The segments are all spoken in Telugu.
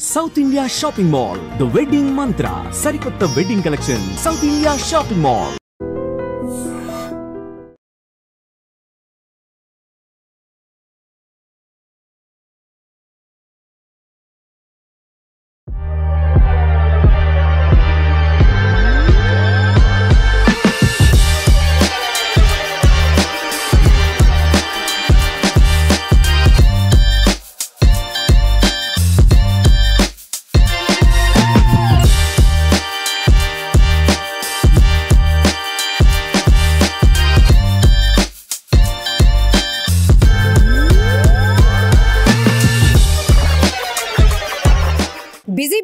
South India Shopping Mall, The Wedding Mantra, Sarikotta Wedding Collection, South India Shopping Mall.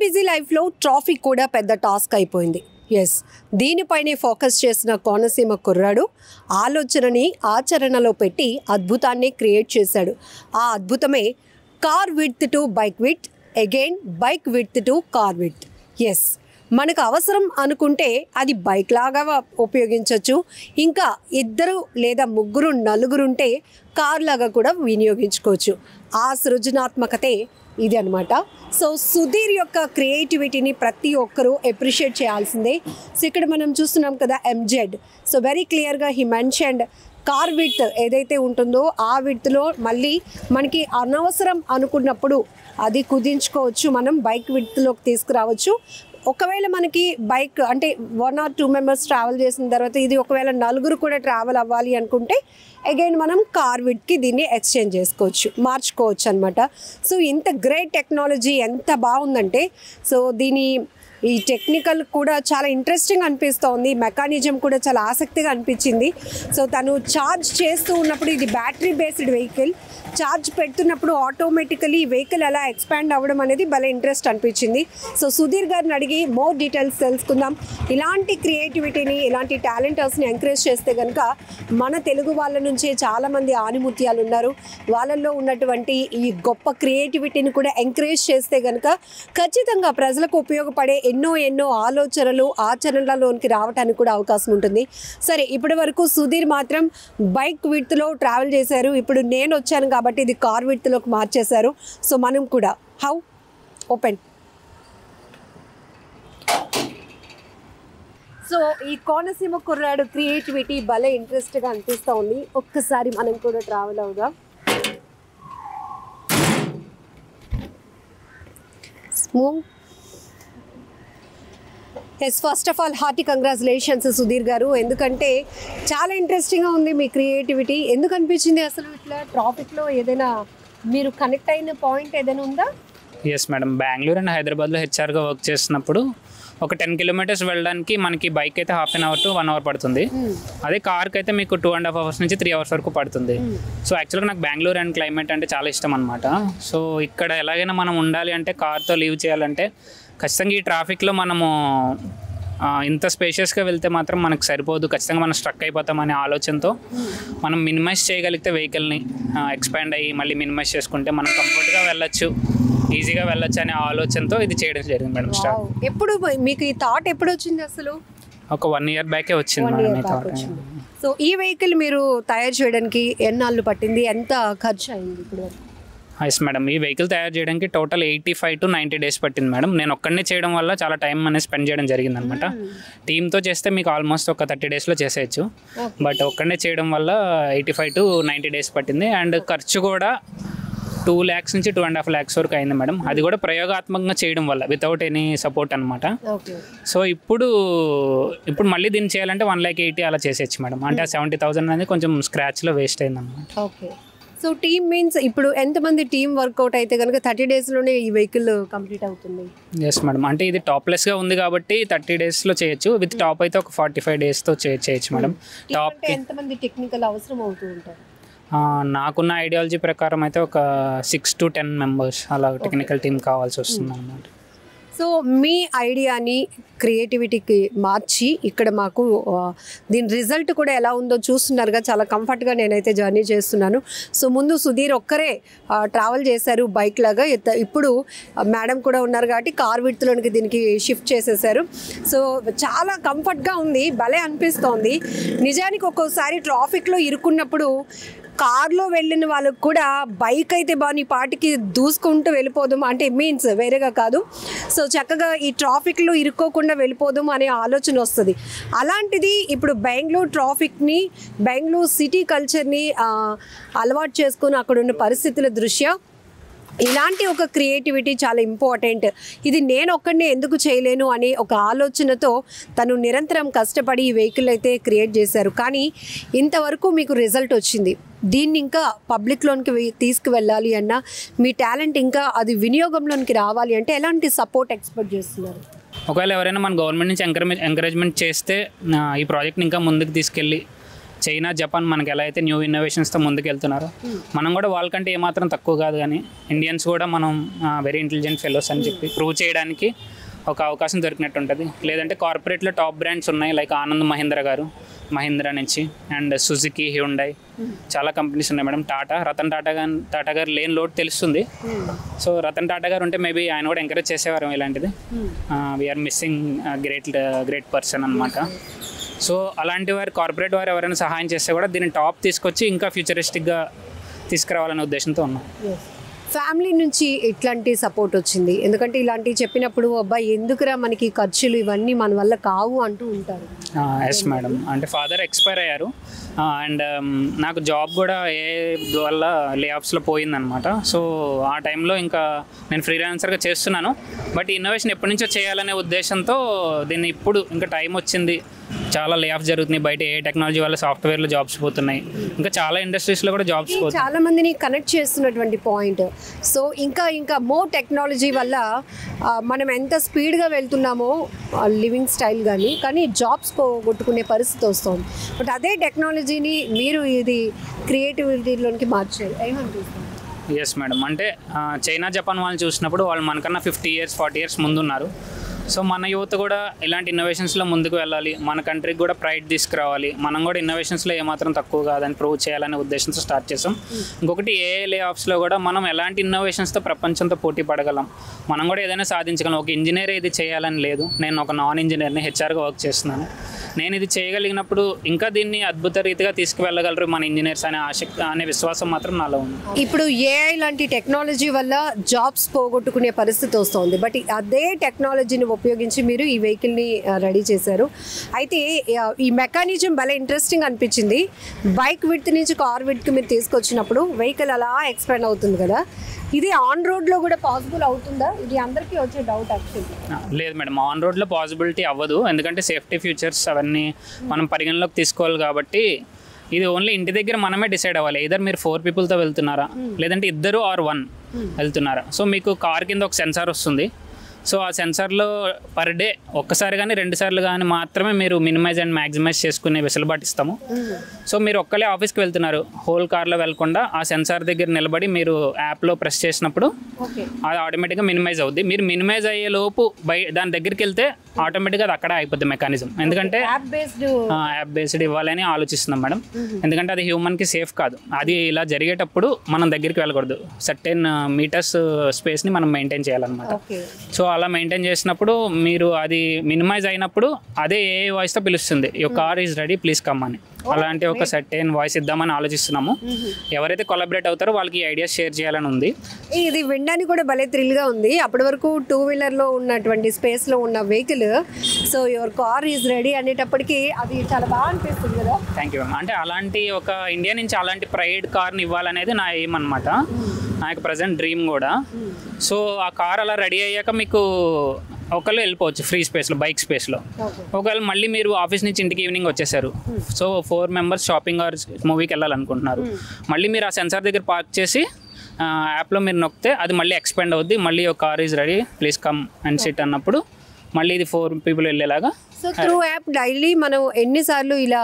Busy లైఫ్లో ట్రాఫిక్ కూడా పెద్ద టాస్క్ అయిపోయింది. దీనిపైనే ఫోకస్ చేసిన కోనసీమ కుర్రాడు ఆలోచనని ఆచరణలో పెట్టి అద్భుతాన్ని క్రియేట్ చేశాడు. ఆ అద్భుతమే car width to bike width, again bike width to car width. మనకు అవసరం అనుకుంటే అది బైక్ లాగా ఉపయోగించవచ్చు, ఇంకా ఇద్దరు లేదా ముగ్గురు నలుగురుంటే కార్ లాగా కూడా వినియోగించుకోవచ్చు. ఆ సృజనాత్మకతే ఇది అనమాట. సో సుధీర్ యొక్క క్రియేటివిటీని ప్రతి ఒక్కరూ అప్రిషియేట్ చేయాల్సిందే. సో ఇక్కడ మనం చూస్తున్నాం కదా MZ. సో వెరీ క్లియర్గా హీ మెన్షన్డ్ కార్ విడ్త్ ఏదైతే ఉంటుందో ఆ విడ్త్లో మళ్ళీ మనకి అనవసరం అనుకున్నప్పుడు అది కుదించుకోవచ్చు, మనం బైక్ విడ్త్లోకి తీసుకురావచ్చు. ఒకవేళ మనకి బైక్ అంటే 1 or 2 మెంబర్స్ ట్రావెల్ చేసిన తర్వాత ఇది ఒకవేళ నలుగురు కూడా ట్రావెల్ అవ్వాలి అనుకుంటే అగైన్ మనం కార్ విడ్కి దీన్ని ఎక్స్చేంజ్ చేసుకోవచ్చు, మార్చుకోవచ్చు అనమాట. సో ఇంత గ్రేట్ టెక్నాలజీ ఎంత బాగుందంటే సో ఈ టెక్నికల్ కూడా చాలా ఇంట్రెస్టింగ్ అనిపిస్తోంది, మెకానిజం కూడా చాలా ఆసక్తిగా అనిపించింది. సో తను ఛార్జ్ చేస్తూ ఉన్నప్పుడు ఇది బ్యాటరీ బేస్డ్ వెహికల్, ఛార్జ్ పెడుతున్నప్పుడు ఆటోమేటికలీ ఈ వెహికల్ ఎలా ఎక్స్పాండ్ అవ్వడం అనేది భలే ఇంట్రెస్ట్ అనిపించింది. సో సుధీర్ గారిని అడిగి మోర్ డీటెయిల్స్ తెలుసుకుందాం. ఇలాంటి క్రియేటివిటీని, ఇలాంటి టాలెంటర్స్ని ఎంకరేజ్ చేస్తే కనుక మన తెలుగు వాళ్ళ నుంచే చాలామంది ఆనిముత్యాలు ఉన్నారు. వాళ్ళల్లో ఉన్నటువంటి ఈ గొప్ప క్రియేటివిటీని కూడా ఎంకరేజ్ చేస్తే కనుక ఖచ్చితంగా ప్రజలకు ఉపయోగపడే ఎన్నో ఆలోచనలు ఆచరణలలోనికి రావడానికి కూడా అవకాశం ఉంటుంది. సరే, ఇప్పటి వరకు సుధీర్ మాత్రం బైక్ విడ్త్లో ట్రావెల్ చేశారు, ఇప్పుడు నేను వచ్చాను కాబట్టి ఇది కార్ విడ్త్లోకి మార్చేశారు. సో మనం కూడా హౌ ఓపెన్. సో ఈ కోనసీమ కుర్రాడు క్రియేటివిటీ భలే ఇంట్రెస్ట్గా అనిపిస్తూ ఉంది. ఒక్కసారి మనం కూడా ట్రావెల్ అవుదాం. First of all hearty congratulations Sudheer గారు, ఎందుకంటే చాలా ఇంట్రెస్టింగ్గా ఉంది మీ క్రియేటివిటీ. ఎందుకు అనిపించింది అసలు ఇట్లా ట్రాఫిక్లో ఏదైనా మీరు కనెక్ట్ అయిన పాయింట్ ఏదైనా ఉందా? ఎస్ మేడం, బెంగళూరు అండ్ హైదరాబాద్లో హెచ్ఆర్గా వర్క్ చేసినప్పుడు ఒక 10 kilometers వెళ్ళడానికి మనకి బైక్ అయితే 1/2 hour to 1 hour పడుతుంది. అదే కార్కి అయితే మీకు 2.5 hours నుంచి 3 hours వరకు పడుతుంది. సో యాక్చువల్గా నాకు బెంగళూరు అండ్ క్లైమేట్ అంటే చాలా ఇష్టం అనమాట. సో ఇక్కడ ఎలాగైనా మనం ఉండాలి అంటే కార్తో లీవ్ చేయాలంటే ఖచ్చితంగా ఈ ట్రాఫిక్లో మనము ఇంత స్పేషియస్గా వెళ్తే మాత్రం మనకు సరిపోదు, ఖచ్చితంగా మనం స్ట్రక్ అయిపోతామనే ఆలోచనతో మనం మినిమైజ్ చేయగలిగితే వెహికల్ని ఎక్స్పాండ్ అయ్యి మళ్ళీ మినిమైజ్ చేసుకుంటే మనం కంఫర్ట్గా వెళ్ళొచ్చు, ఈజీగా వెళ్ళొచ్చు అనే ఆలోచనతో ఇది చేయడం జరిగింది మేడం. స్టార్ట్ ఎప్పుడు మీకు ఈ థాట్ ఎప్పుడు వచ్చింది అసలు? ఒక 1 year బ్యాకే వచ్చింది మేడం ఈ థాట్. సో ఈ వెహికల్ మీరు తయారు చేయడానికి ఎన్నాళ్ళు పట్టింది, ఎంత ఖర్చు అయింది ఇప్పుడు? ఎస్ మేడం, ఈ వెహికల్ తయారు చేయడానికి టోటల్ 85 to 90 days పట్టింది మేడం. నేను ఒక్కడనే చేయడం వల్ల చాలా టైం అనేది స్పెండ్ చేయడం జరిగింది అనమాట. టీమ్తో చేస్తే మీకు ఆల్మోస్ట్ ఒక 30 daysలో చేసేయచ్చు, బట్ ఒక్కడనే చేయడం వల్ల 85 to 90 days పట్టింది. అండ్ ఖర్చు కూడా 2 lakhs నుంచి 2.5 lakhs వరకు అయింది మేడం. అది కూడా ప్రయోగాత్మకంగా చేయడం వల్ల, వితౌట్ ఎనీ సపోర్ట్ అనమాట. సో ఇప్పుడు మళ్ళీ దీన్ని చేయాలంటే 1,80,000 అలా చేసేయచ్చు మేడం. అంటే ఆ 70,000 అనేది కొంచెం స్క్రాచ్లో వేస్ట్ అయింది అనమాట. ఓకే. సో టీమ్ మీన్స్ ఇప్పుడు ఎంతమంది టీమ్ వర్కౌట్ అయితే కనుక 30 daysలోనే ఈ వెహికల్ కంప్లీట్ అవుతుంది? ఎస్ మేడం, అంటే ఇది టాప్లెస్గా ఉంది కాబట్టి 30 daysలో చేయొచ్చు, విత్ టాప్ అయితే ఒక 45 daysతో చేయొచ్చు మేడం. టాప్కి ఎంతమంది టెక్నికల్ అవసరం అవుతూ ఉంటారు? నాకున్న ఐడియాలజీ ప్రకారం అయితే ఒక 6 to 10 members అలా టెక్నికల్ టీమ్ కావాల్సి వస్తుంది అన్నమాట. సో మీ ఐడియాని క్రియేటివిటీకి మార్చి ఇక్కడ మాకు దీని రిజల్ట్ కూడా ఎలా ఉందో చూస్తున్నారుగా, చాలా కంఫర్ట్గా నేనైతే జర్నీ చేస్తున్నాను. సో ముందు సుధీర్ ఒక్కరే ట్రావెల్ చేశారు బైక్ లాగా, ఇప్పుడు మేడం కూడా ఉన్నారు కాబట్టి కార్ విడ్త్లోనికి దీనికి షిఫ్ట్ చేసేసారు. సో చాలా కంఫర్ట్గా ఉంది, భలే అనిపిస్తోంది. నిజానికి ఒక్కోసారి ట్రాఫిక్లో ఇరుక్కున్నప్పుడు కార్లో వెళ్ళిన వాళ్ళకు కూడా బైక్ అయితే బాగా ఈ పాటికి దూసుకుంటూ వెళ్ళిపోదాం అంటే మీన్స్ వేరేగా కాదు. సో చక్కగా ఈ ట్రాఫిక్లో ఇరుక్కోకుండా వెళ్ళిపోదాం అనే ఆలోచన వస్తుంది. అలాంటిది ఇప్పుడు బెంగళూరు ట్రాఫిక్ని, బెంగళూరు సిటీ కల్చర్ని అలవాటు చేసుకుని అక్కడ ఉన్న పరిస్థితుల దృష్ట్యా ఇలాంటి ఒక క్రియేటివిటీ చాలా ఇంపార్టెంట్. ఇది నేను ఒక్కడినే ఎందుకు చేయలేను అనే ఒక ఆలోచనతో తను నిరంతరం కష్టపడి ఈ వెహికల్ అయితే క్రియేట్ చేశారు. కానీ ఇంతవరకు మీకు రిజల్ట్ వచ్చింది. దీన్ని ఇంకా పబ్లిక్లోనికి తీసుకువెళ్ళాలి అన్నా, మీ టాలెంట్ ఇంకా అది వినియోగంలోనికి రావాలి అంటే ఎలాంటి సపోర్ట్ ఎక్స్పెక్ట్ చేస్తున్నారు? ఒకవేళ ఎవరైనా మన గవర్నమెంట్ నుంచి ఎంకరేజ్మెంట్ చేస్తే ఈ ప్రాజెక్ట్ని ఇంకా ముందుకు తీసుకెళ్ళి చైనా, జపాన్ మనకి ఎలా అయితే న్యూ ఇన్నోవేషన్స్తో ముందుకు వెళ్తున్నారో మనం కూడా వాళ్ళకంటే ఏమాత్రం తక్కువ కాదు. కానీ ఇండియన్స్ కూడా మనం వెరీ ఇంటెలిజెంట్ ఫెలోస్ అని చెప్పి ప్రూవ్ చేయడానికి ఒక అవకాశం దొరికినట్టు ఉంటుంది. లేదంటే కార్పొరేట్లో టాప్ బ్రాండ్స్ ఉన్నాయి, లైక్ ఆనంద్ మహీంద్రా గారు, మహీంద్రా నుంచి, అండ్ సుజుకి, హ్యుండై, చాలా కంపెనీస్ ఉన్నాయి మేడం. రతన్ టాటా గారు లేని లోటు తెలుస్తుంది. సో రతన్ టాటా గారు ఉంటే మేబీ ఆయన కూడా ఎంకరేజ్ చేసేవారు ఇలాంటిది. వీఆర్ మిస్సింగ్ గ్రేట్ పర్సన్ అనమాట. సో అలాంటి వారు, కార్పొరేట్ వారు ఎవరైనా సహాయం చేస్తే కూడా దీన్ని టాప్ తీసుకొచ్చి ఇంకా ఫ్యూచరిస్టిక్గా తీసుకురావాలనే ఉద్దేశంతో ఉన్నాం. ఫ్యామిలీ నుంచి ఎట్లాంటి సపోర్ట్ వచ్చింది? ఎందుకంటే ఇలాంటివి చెప్పినప్పుడు అబ్బాయి ఎందుకురా మనకి ఖర్చులు ఇవన్నీ మన వల్ల కావు అంటూ ఉంటారు. ఎస్ మేడం, అంటే ఫాదర్ ఎక్స్పైర్ అయ్యారు అండ్ నాకు జాబ్ కూడా వల్ల లే ఆఫ్స్లో పోయిందనమాట. సో ఆ టైంలో ఇంకా నేను ఫ్రీలాన్సర్గా చేస్తున్నాను. బట్ ఇన్నోవేషన్ ఎప్పటి నుంచో చేయాలనే ఉద్దేశంతో దీన్ని ఇప్పుడు ఇంకా టైం వచ్చింది. చాలా లే ఆఫ్ జరుగుతున్నాయి బయట. ఏ టెక్నాలజీ వల్ల సాఫ్ట్వేర్లో జాబ్స్ పోతున్నాయి, ఇంకా చాలా ఇండస్ట్రీస్లో కూడా జాబ్స్ పోతున్నాయి. చాలా మందిని కనెక్ట్ చేస్తున్నటువంటి పాయింట్. సో ఇంకా మోర్ టెక్నాలజీ వల్ల మనం ఎంత స్పీడ్గా వెళ్తున్నామో లివింగ్ స్టైల్ కానీ జాబ్స్ పోగొట్టుకునే పరిస్థితి వస్తుంది. బట్ అదే టెక్నాలజీని మీరు ఇది క్రియేటివిటీలోనికి మార్చారు, ఏమనిపిస్తుంది? ఎస్ మేడం, అంటే చైనా, జపాన్ వాళ్ళని చూసినప్పుడు వాళ్ళు మనకన్నా 50 years 40 years ముందున్నారు. సో మన యూత్ కూడా ఇలాంటి ఇన్నోవేషన్స్లో ముందుకు వెళ్ళాలి, మన కంట్రీకి కూడా ప్రైడ్ తీసుకురావాలి, మనం కూడా ఇన్నోవేషన్స్లో ఏమాత్రం తక్కువ కాదని ప్రూవ్ చేయాలనే ఉద్దేశంతో స్టార్ట్ చేసాం. ఇంకొకటి లే ఆఫ్స్లో కూడా మనం ఎలాంటి ఇన్నోవేషన్స్తో ప్రపంచంతో పోటీ పడగలం, మనం కూడా ఏదైనా సాధించగలం. ఒక ఇంజనీర్ ఇది చేయాలని లేదు, నేను ఒక నాన్ ఇంజనీర్ని, హెచ్ఆర్గా వర్క్ చేస్తున్నాను. నేను ఇది చేయగలిగినప్పుడు ఇంకా దీన్ని అద్భుత రీతిగా తీసుకువెళ్ళగలరు మన ఇంజనీర్స్ అనే విశ్వాసం మాత్రం నాలో ఉంది. ఇప్పుడు ఏఐ లాంటి టెక్నాలజీ వల్ల జాబ్స్ పోగొట్టుకునే పరిస్థితి వస్తుంది. బట్ అదే టెక్నాలజీని ఉపయోగించి మీరు ఈ వెహికల్ని రెడీ చేశారు. అయితే ఈ మెకానిజం భలే ఇంట్రెస్టింగ్ అనిపించింది. బైక్ విడ్త్ నుంచి కార్ విడ్త్కి మీరు తీసుకొచ్చినప్పుడు వెహికల్ అలా ఎక్స్పాండ్ అవుతుంది కదా, ఇది ఆన్ రోడ్లో కూడా పాసిబుల్ అవుతుందా? ఇది అందరికీ వచ్చే డౌట్ యాక్చువల్లీ. లేదు మేడం, ఆన్ రోడ్లో పాసిబిలిటీ అవ్వదు. ఎందుకంటే సేఫ్టీ ఫీచర్స్ అవన్నీ మనం పరిగణలోకి తీసుకోవాలి. కాబట్టి ఇది ఓన్లీ ఇంటి దగ్గర మనమే డిసైడ్ అవ్వాలి. ఇద్దరు మీరు 4 peopleతో వెళ్తున్నారా, లేదంటే 2 or 1 వెళ్తున్నారా. సో మీకు కార్ కింద ఒక సెన్సార్ వస్తుంది. సో ఆ సెన్సార్లో పర్ డే ఒక్కసారి కానీ 2 సార్లు కానీ మాత్రమే మీరు మినిమైజ్ అండ్ మ్యాక్సిమైజ్ చేసుకునే వెసులుబాటు ఇస్తాము. సో మీరు ఒక్కలే ఆఫీస్కి వెళ్తున్నారు, హోల్ కార్లో వెళ్లకుండా ఆ సెన్సార్ దగ్గర నిలబడి మీరు యాప్లో ప్రెస్ చేసినప్పుడు అది ఆటోమేటిక్గా మినిమైజ్ అవుద్ది. మీరు మినిమైజ్ అయ్యే లోపు దాని దగ్గరికి వెళ్తే ఆటోమేటిక్గా అది అక్కడే అయిపోద్ది మెకానిజం. ఎందుకంటే యాప్ బేస్డ్ ఇవ్వాలని ఆలోచిస్తున్నాం మేడం. ఎందుకంటే అది హ్యూమన్కి సేఫ్ కాదు. అది ఇలా జరిగేటప్పుడు మనం దగ్గరికి వెళ్ళకూడదు. సర్టెన్ మీటర్స్ స్పేస్ని మనం మెయింటైన్ చేయాలన్నమాట. సో అలా మెయింటైన్ చేసినప్పుడు మీరు అది మినిమైజ్ అయినప్పుడు అదే ఏ వాయిస్తో పిలుస్తుంది, your car is ready please come అని. అలాంటి ఒక సర్టెన్ వాయిస్ ఇద్దామని ఆలోచిస్తున్నాము. ఎవరైతే కొలాబరేట్ అవుతారో వాళ్ళకి ఈ ఐడియా షేర్ చేయాలని ఉంది. ఇది వినడానికి కూడా భలే థ్రిల్గా ఉంది. అప్పటి వరకు 2-wheelerలో ఉన్నటువంటి స్పేస్లో ఉన్న vehicle, so your car is ready అనేటప్పటికీ అది చాలా బాగా అనిపిస్తుంది కదా. Thank you ma'am. అంటే అలాంటి ఒక ఇండియా నుంచి అలాంటి ప్రైడ్ కార్ని ఇవ్వాలనేది నా ఎయిమ్ అనమాట, నాకు ప్రజెంట్ డ్రీమ్ కూడా. సో ఆ కార్ అలా రెడీ అయ్యాక మీకు ఒకళ్ళు వెళ్ళిపోవచ్చు ఫ్రీ స్పేస్లో, బైక్ స్పేస్లో. ఒకవేళ మళ్ళీ మీరు ఆఫీస్ నుంచి ఇంటికి ఈవినింగ్ వచ్చేసారు, సో 4 members షాపింగ్ ఆర్ మూవీకి వెళ్ళాలనుకుంటున్నారు, మళ్ళీ మీరు ఆ సెన్సార్ దగ్గర పార్క్ చేసి యాప్లో మీరు నొక్కితే అది మళ్ళీ ఎక్స్పెండ్ అవుద్ది. మళ్ళీ ఒక car is ready please come and sit అన్నప్పుడు మళ్ళీ ఇది 4 people వెళ్ళేలాగా. సో త్రూ యాప్ డైలీ మనం ఎన్నిసార్లు ఇలా,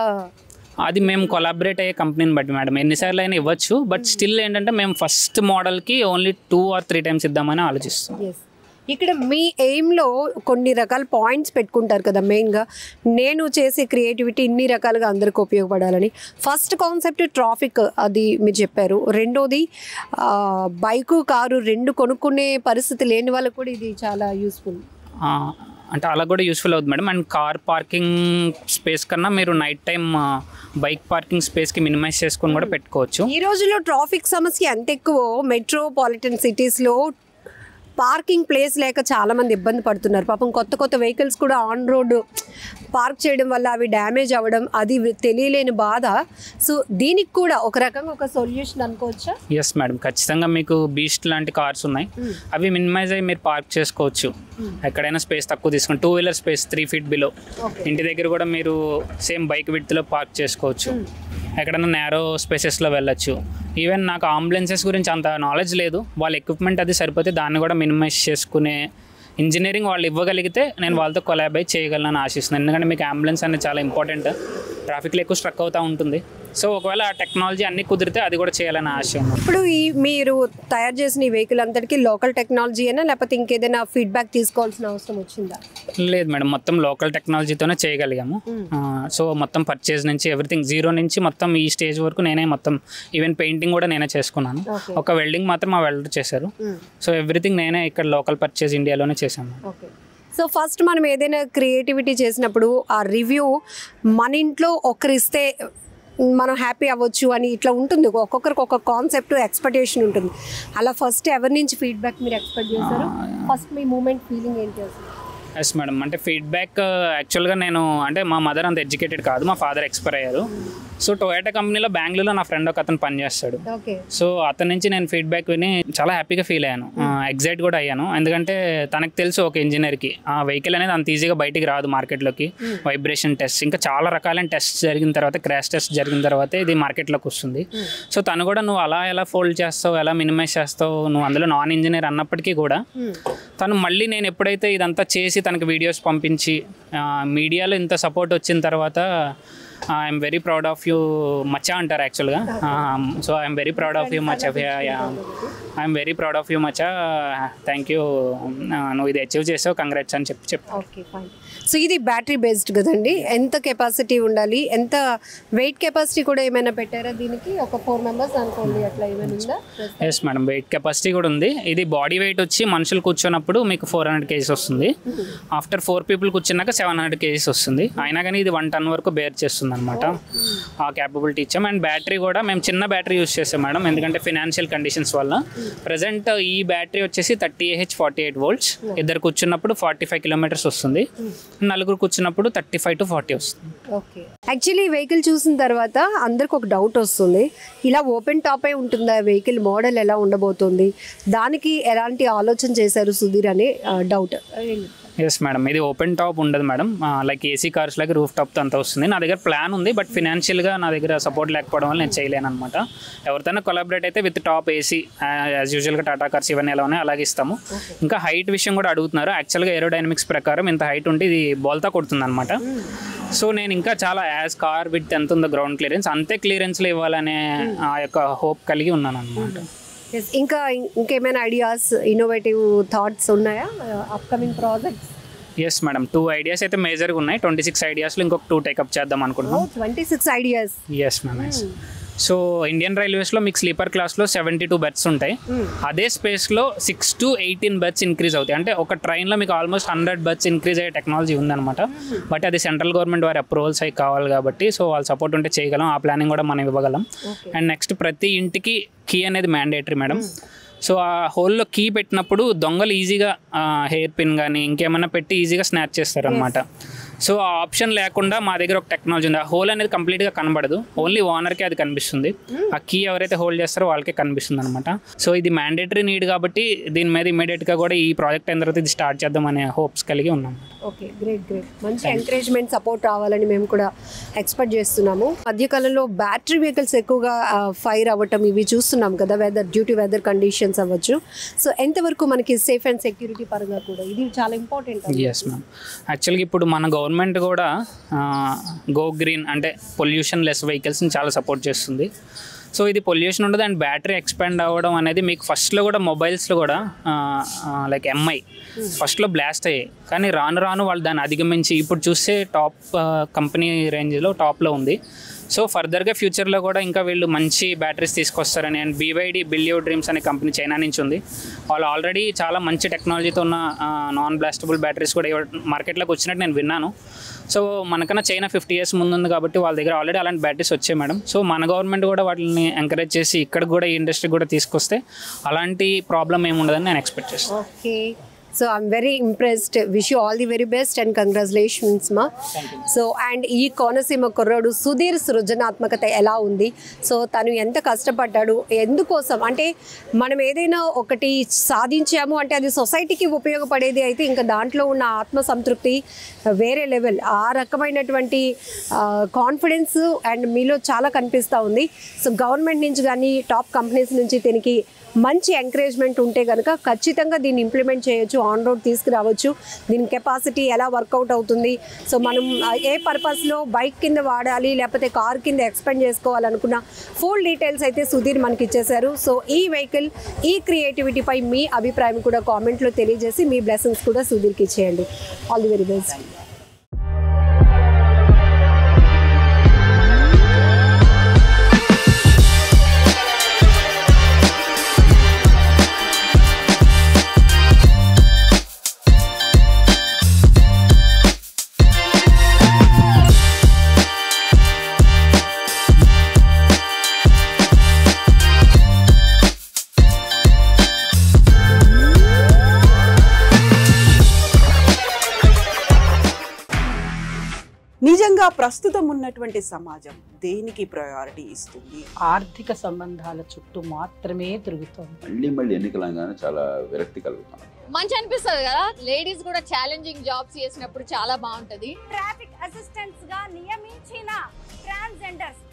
అది మేము కొలాబరేట్ అయ్యే కంపెనీని బట్టి మేడం ఎన్నిసార్లు అయినా ఇవ్వచ్చు. బట్ స్టిల్ ఏంటంటే మేము ఫస్ట్ మోడల్కి ఓన్లీ 2 or 3 times ఇద్దామని ఆలోచిస్తాం. ఇక్కడ మీ ఎయిమ్లో కొన్ని రకాల పాయింట్స్ పెట్టుకుంటారు కదా, మెయిన్గా నేను చేసే క్రియేటివిటీ ఇన్ని రకాలుగా అందరికి ఉపయోగపడాలని. ఫస్ట్ కాన్సెప్ట్ ట్రాఫిక్, అది మీరు చెప్పారు. రెండోది బైకు కారు 2 కొనుక్కునే పరిస్థితి లేని వాళ్ళకు కూడా ఇది చాలా యూస్ఫుల్. అంటే అలా కూడా యూస్ఫుల్ అవుతుంది madam. And car parking space కన్నా మీరు నైట్ టైం బైక్ పార్కింగ్ స్పేస్కి మినిమైజ్ చేసుకొని కూడా పెట్టుకోవచ్చు. ఈ రోజుల్లో ట్రాఫిక్ సమస్య ఎంత ఎక్కువ, మెట్రోపాలిటన్ సిటీస్లో పార్కింగ్ ప్లేస్ లేక చాలామంది ఇబ్బంది పడుతున్నారు. పాపం కొత్త కొత్త వెహికల్స్ కూడా ఆన్ రోడ్ పార్క్ చేయడం వల్ల అవి డ్యామేజ్ అవ్వడం, అది తెలియలేని బాధ. సో దీనికి కూడా ఒక రకంగా ఒక సొల్యూషన్ అనుకోవచ్చా? ఎస్ మేడం, ఖచ్చితంగా మీకు బీస్ట్ లాంటి కార్స్ ఉన్నాయి, అవి మినిమైజ్ అయ్యి మీరు పార్క్ చేసుకోవచ్చు. ఎక్కడైనా స్పేస్ తక్కువ తీసుకుని 2 వీలర్ స్పేస్ 3 feet బిలో ఇంటి దగ్గర కూడా మీరు సేమ్ బైక్ విడ్త్లో పార్క్ చేసుకోవచ్చు. ఎక్కడైనా నేరో స్పేసెస్లో వెళ్ళొచ్చు. ఈవెన్ నాకు అంబులెన్సెస్ గురించి అంత నాలెడ్జ్ లేదు, వాళ్ళ ఎక్విప్మెంట్ అది సరిపోతే దాన్ని కూడా మినిమైజ్ చేసుకునే ఇంజనీరింగ్ వాళ్ళు ఇవ్వగలిగితే నేను వాళ్ళతో కొలాబరేట్ చేయగలను ఆశిస్తున్నాను. ఎందుకంటే మీకు అంబులెన్స్ అనేది చాలా ఇంపార్టెంట్, ట్రాఫిక్లో ఎక్కువ స్ట్రక్ అవుతూ ఉంటుంది. సో ఒకవేళ ఆ టెక్నాలజీ అన్నీ కుదిరితే అది కూడా చేయాలని ఆశ. ఇప్పుడు మీరు తయారు చేసిన ఈ వెహికల్ అంతటికి లోకల్ టెక్నాలజీ అయినా లేకపోతే ఇంకేదైనా ఫీడ్బ్యాక్ తీసుకోవాల్సిన అవసరం వచ్చిందా? లేదు మేడం, మొత్తం లోకల్ టెక్నాలజీతోనే చేయగలిగాము. సో మొత్తం పర్చేజ్ నుంచి ఎవ్రీథింగ్ జీరో నుంచి మొత్తం ఈ స్టేజ్ వరకు నేనే మొత్తం ఈవెన్ పెయింటింగ్ కూడా నేనే చేసుకున్నాను. ఒక వెల్డింగ్ మాత్రం మా వెల్డర్ చేశారు. సో ఎవ్రీథింగ్ నేనే ఇక్కడ లోకల్ పర్చేజ్ ఇండియాలోనే చేశాను. సో ఫస్ట్ మనం ఏదైనా క్రియేటివిటీ చేసినప్పుడు ఆ రివ్యూ మన ఇంట్లో ఒకరిస్తే మనం హ్యాపీ అవ్వచ్చు అని ఇట్లా ఉంటుంది. ఒక్కొక్కరికి ఒక కాన్సెప్ట్ ఎక్స్పెక్టేషన్ ఉంటుంది. అలా ఫస్ట్ ఎవరి నుంచి ఫీడ్బ్యాక్ మీరు ఎక్స్పెక్ట్ చేశారు? ఫస్ట్ మీ మూమెంట్ ఫీలింగ్ ఏంటి అసలు? ఎస్ మేడం, అంటే ఫీడ్బ్యాక్ యాక్చువల్గా నేను అంటే మా మదర్ అంత ఎడ్యుకేటెడ్ కాదు, మా ఫాదర్ ఎక్స్పైర్ అయ్యారు. సో టొయోటా కంపెనీలో బెంగళూరులో నా ఫ్రెండ్ ఒక అతను పనిచేస్తాడు. సో అతని నుంచి నేను ఫీడ్బ్యాక్ విని చాలా హ్యాపీగా ఫీల్ అయ్యాను, ఎగ్జైట్ కూడా అయ్యాను. ఎందుకంటే తనకు తెలుసు ఒక ఇంజనీర్కి ఆ వెహికల్ అనేది అంత ఈజీగా బయటికి రాదు మార్కెట్లోకి. వైబ్రేషన్ టెస్ట్ ఇంకా చాలా రకాలైన టెస్ట్ జరిగిన తర్వాత, క్రాష్ టెస్ట్ జరిగిన తర్వాత ఇది మార్కెట్లోకి వస్తుంది. సో తను కూడా నువ్వు అలా ఎలా ఫోల్డ్ చేస్తావు, ఎలా మినిమైజ్ చేస్తావు, నువ్వు అందులో నాన్ ఇంజనీర్ అన్నప్పటికీ కూడా తను మళ్ళీ నేను ఎప్పుడైతే ఇదంతా చేసి తనకి వీడియోస్ పంపించి మీడియాలో ఇంత సపోర్ట్ వచ్చిన తర్వాత I'm very proud of you మచ్చా అంటారు యాక్చువల్గా. So I'm very proud of you మచ్చా, I'm very proud of you మచ్చా, థ్యాంక్ యూ, నువ్వు ఇది అచీవ్ చేసావు, కంగ్రాట్స్ అని చెప్పి. Okay fine. సో ఇది బ్యాటరీ బేస్డ్ కదండి, ఎంత కెపాసిటీ ఉండాలి, ఎంత వెయిట్ కెపాసిటీ కూడా ఏమైనా పెట్టారా దీనికి? ఒక 4 members అనుకోండి, అట్లా ఏమైనా ఉందా? ఎస్ మేడం, వెయిట్ కెపాసిటీ కూడా ఉంది. ఇది బాడీ వెయిట్ వచ్చి మనుషులు కూర్చున్నప్పుడు మీకు 400 kgs వస్తుంది. ఆఫ్టర్ 4 people కూర్చున్నాక 700 kgs వస్తుంది. అయినా కానీ ఇది 1 ton వరకు బేర్ చేస్తుంది అనమాట. ఆ క్యాపబిలిటీ ఇచ్చాం. అండ్ బ్యాటరీ కూడా మేము చిన్న బ్యాటరీ యూస్ చేసాం మేడం, ఎందుకంటే ఫినాన్షియల్ కండిషన్స్ వల్ల. ప్రజెంట్ ఈ బ్యాటరీ వచ్చేసి 30Ah 48 volts, ఇద్దరు కూర్చున్నప్పుడు 45 kilometers వస్తుంది, నలుగురు కూర్చున్నప్పుడు 35 to 40 వస్తుంది. ఓకే. యాక్చువల్లీ వెహికల్ చూసిన తర్వాత అందరికి ఒక డౌట్ వస్తుంది, ఇలా ఓపెన్ టాపే ఉంటుందా వెహికల్, మోడల్ ఎలా ఉండబోతుంది, దానికి ఎలాంటి ఆలోచన చేశారు సుధీర్ అనే డౌట్. ఎస్ మేడం, ఇది ఓపెన్ టాప్ ఉండదు మేడం, లైక్ ఏసీ కార్స్ లాగా రూఫ్ టాప్తో అంతా వస్తుంది. నా దగ్గర ప్లాన్ ఉంది, బట్ ఫినాన్షియల్గా నా దగ్గర సపోర్ట్ లేకపోవడం వల్ల నేను చేయలేను అనమాట. ఎవరితోనే కొలాబరేట్ అయితే విత్ టాప్ ఏసీ యాజ్ యూజువల్గా టాటా కార్స్ ఇవన్నీ ఎలా ఉన్నాయి అలాగే ఇస్తాము. ఇంకా హైట్ విషయం కూడా అడుగుతున్నారు. యాక్చువల్గా ఏరోడైనమిక్స్ ప్రకారం ఇంత హైట్ ఉంటే ఇది బోల్తా కొడుతుంది అనమాట. సో నేను ఇంకా చాలా యాజ్ కార్ విత్ ఎంత ఉందో గ్రౌండ్ క్లియరెన్స్ అంతే క్లియరెన్స్లో ఇవ్వాలనే ఆ యొక్క హోప్ కలిగి ఉన్నాను అనమాట. ఇంకా ఇంకేమైనా ఐడియాస్, ఇన్నోవేటివ్ థాట్స్ ఉన్నాయా upcoming projects? Yes madam, 2 ideas అయితే మేజర్గా ఉన్నాయి. 26 ideasలో ఇంకొక 2 టేకప్ చేద్దాం అనుకుంటున్నాం. 26 ideas? Yes ma'am. So Indian రైల్వేస్లో మీకు స్లీపర్ క్లాస్లో 72 berths ఉంటాయి. అదే స్పేస్లో 6 to 18 berths ఇంక్రీజ్ అవుతాయి. అంటే ఒక ట్రైన్లో మీకు ఆల్మోస్ట్ 100 berths ఇంక్రీజ్ అయ్యే టెక్నాలజీ ఉందన్నమాట. బట్ అది సెంట్రల్ గవర్నమెంట్ వారి అప్రూవల్స్ అయి కావాలి కాబట్టి, సో వాళ్ళ సపోర్ట్ ఉంటే చేయగలం. ఆ ప్లానింగ్ కూడా మనం ఇవ్వగలం. అండ్ నెక్స్ట్ ప్రతి ఇంటికి కీ అనేది మ్యాండేటరీ మేడం. సో ఆ హోల్లో కీ పెట్టినప్పుడు దొంగలు ఈజీగా హెయిర్ పిన్ కానీ ఇంకేమైనా పెట్టి ఈజీగా స్నాచ్ చేస్తారనమాట. సో ఆ ఆప్షన్ లేకుండా మా దగ్గర ఒక టెక్నాలజీ ఉంది. ఆ హోల్ అనేది కంప్లీట్గా కనబడదు, ఓన్లీ ఓనర్కే అది కనిపిస్తుంది. ఆ కీ ఎవరైతే హోల్డ్ చేస్తారో వాళ్ళకే కనిపిస్తుంది అనమాట. సో ఇది మ్యాండేటరీ నీడ్ కాబట్టి దీని మీద ఇమీడియట్గా కూడా ఈ ప్రాజెక్ట్ అయిన తర్వాత ఇది స్టార్ట్ చేద్దాం అనే హోప్స్ కలిగి ఉన్నాం. Okay, great great. మంచి ఎంకరేజ్మెంట్, సపోర్ట్ రావాలని మేము కూడా ఎక్స్పెక్ట్ చేస్తున్నాము. మధ్యకాలంలో బ్యాటరీ వెహికల్స్ ఎక్కువగా ఫైర్ అవ్వటం ఇవి చూస్తున్నాం కదా, డ్యూ టు వెదర్ కండిషన్స్ అవ్వచ్చు. సో ఎంతవరకు మనకి సేఫ్ అండ్ సెక్యూరిటీ పరంగా కూడా ఇది చాలా ఇంపార్టెంట్. ఎస్ మ్యామ్, యాక్చువల్గా ఇప్పుడు మన గవర్నమెంట్ కూడా గో గ్రీన్ అంటే పొల్యూషన్ లెస్ వెహికల్స్ని చాలా సపోర్ట్ చేస్తుంది. సో ఇది పొల్యూషన్ ఉండదు అండ్ బ్యాటరీ ఎక్స్పాండ్ అవ్వడం అనేది మీకు ఫస్ట్లో కూడా మొబైల్స్లో కూడా లైక్ ఎంఐ ఫస్ట్లో బ్లాస్ట్ అయ్యాయి, కానీ రాను రాను వాళ్ళు దాన్ని అధిగమించి ఇప్పుడు చూస్తే టాప్ కంపెనీ రేంజ్లో టాప్లో ఉంది. సో ఫర్దర్గా ఫ్యూచర్లో కూడా ఇంకా వీళ్ళు మంచి బ్యాటరీస్ తీసుకొస్తారని. అండ్ BYD బిలియో డ్రీమ్స్ అనే కంపెనీ చైనా నుంచి ఉంది. వాళ్ళు ఆల్రెడీ చాలా మంచి టెక్నాలజీతో ఉన్న నాన్ బ్లాస్టబుల్ బ్యాటరీస్ కూడా మార్కెట్లోకి వచ్చినట్టు నేను విన్నాను. సో మనకన్నా చైనా 50 years ముందు ఉంది కాబట్టి వాళ్ళ దగ్గర ఆల్రెడీ అలాంటి బ్యాటరీస్ వచ్చాయి మేడం. సో మన గవర్నమెంట్ కూడా వాటిని ఎంకరేజ్ చేసి ఇక్కడ కూడా ఈ ఇండస్ట్రీ కూడా తీసుకొస్తే అలాంటి ప్రాబ్లం ఏమి ఉండదని నేను ఎక్స్పెక్ట్ చేస్తాను. Okay, so I'm very impressed. Wish you all the very best and congratulations మా. సో అండ్ ఈ కోనసీమ కుర్రాడు సుధీర్ సృజనాత్మకత ఎలా ఉంది, సో తను ఎంత కష్టపడ్డాడు, ఎందుకోసం అంటే మనం ఏదైనా ఒకటి సాధించాము అంటే అది సొసైటీకి ఉపయోగపడేది అయితే ఇంకా దాంట్లో ఉన్న ఆత్మసంతృప్తి వేరే లెవెల్. ఆ రకమైనటువంటి కాన్ఫిడెన్స్ అండ్ మీలో చాలా కనిపిస్తూ ఉంది. సో గవర్నమెంట్ నుంచి కానీ టాప్ కంపెనీస్ నుంచి దీనికి మంచి ఎంకరేజ్మెంట్ ఉంటే కనుక ఖచ్చితంగా దీన్ని ఇంప్లిమెంట్ చేయొచ్చు, ఆన్ రోడ్ తీసుకురావచ్చు. దీని కెపాసిటీ ఎలా వర్కౌట్ అవుతుంది, సో మనం ఏ పర్పస్లో బైక్ కింద వాడాలి లేకపోతే కార్ కింద ఎక్స్పెండ్ చేసుకోవాలనుకున్న ఫుల్ డీటెయిల్స్ అయితే సుధీర్ మనకి ఇచ్చేశారు. సో ఈ వెహికల్ ఈ క్రియేటివిటీపై మీ అభిప్రాయం కూడా కామెంట్లో తెలియజేసి మీ బ్లెస్సింగ్స్ కూడా సుధీర్కి ఇచ్చేయండి. All the very best. నిజంగా ప్రస్తుతం ఉన్నటువంటి సమాజం దేనికి ప్రయారిటీ ఇస్తుంది? ఆర్థిక సంబంధాల చుట్టూ మాత్రమే తిరుగుతుంది. మళ్ళీ ఎన్నికలంగానే చాలా విరక్తి కలుగుతాం. మంచి అనిపిస్తుంది కదా, లేడీస్ కూడా ఛాలెంజింగ్ జాబ్స్ చేసినప్పుడు చాలా బాగుంటది. ట్రాఫిక్ అసిస్టెంట్స్ గా నియమించిన ట్రాన్స్జెండర్స్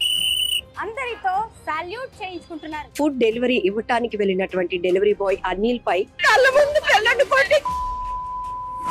అందరితో సాల్యూట్ చేయించుకుంటున్నారు. ఫుడ్ డెలివరీ ఇవ్వటానికి వెళ్ళినటువంటి డెలివరీ బాయ్ అనిల్ పై కళ్ళ ముందు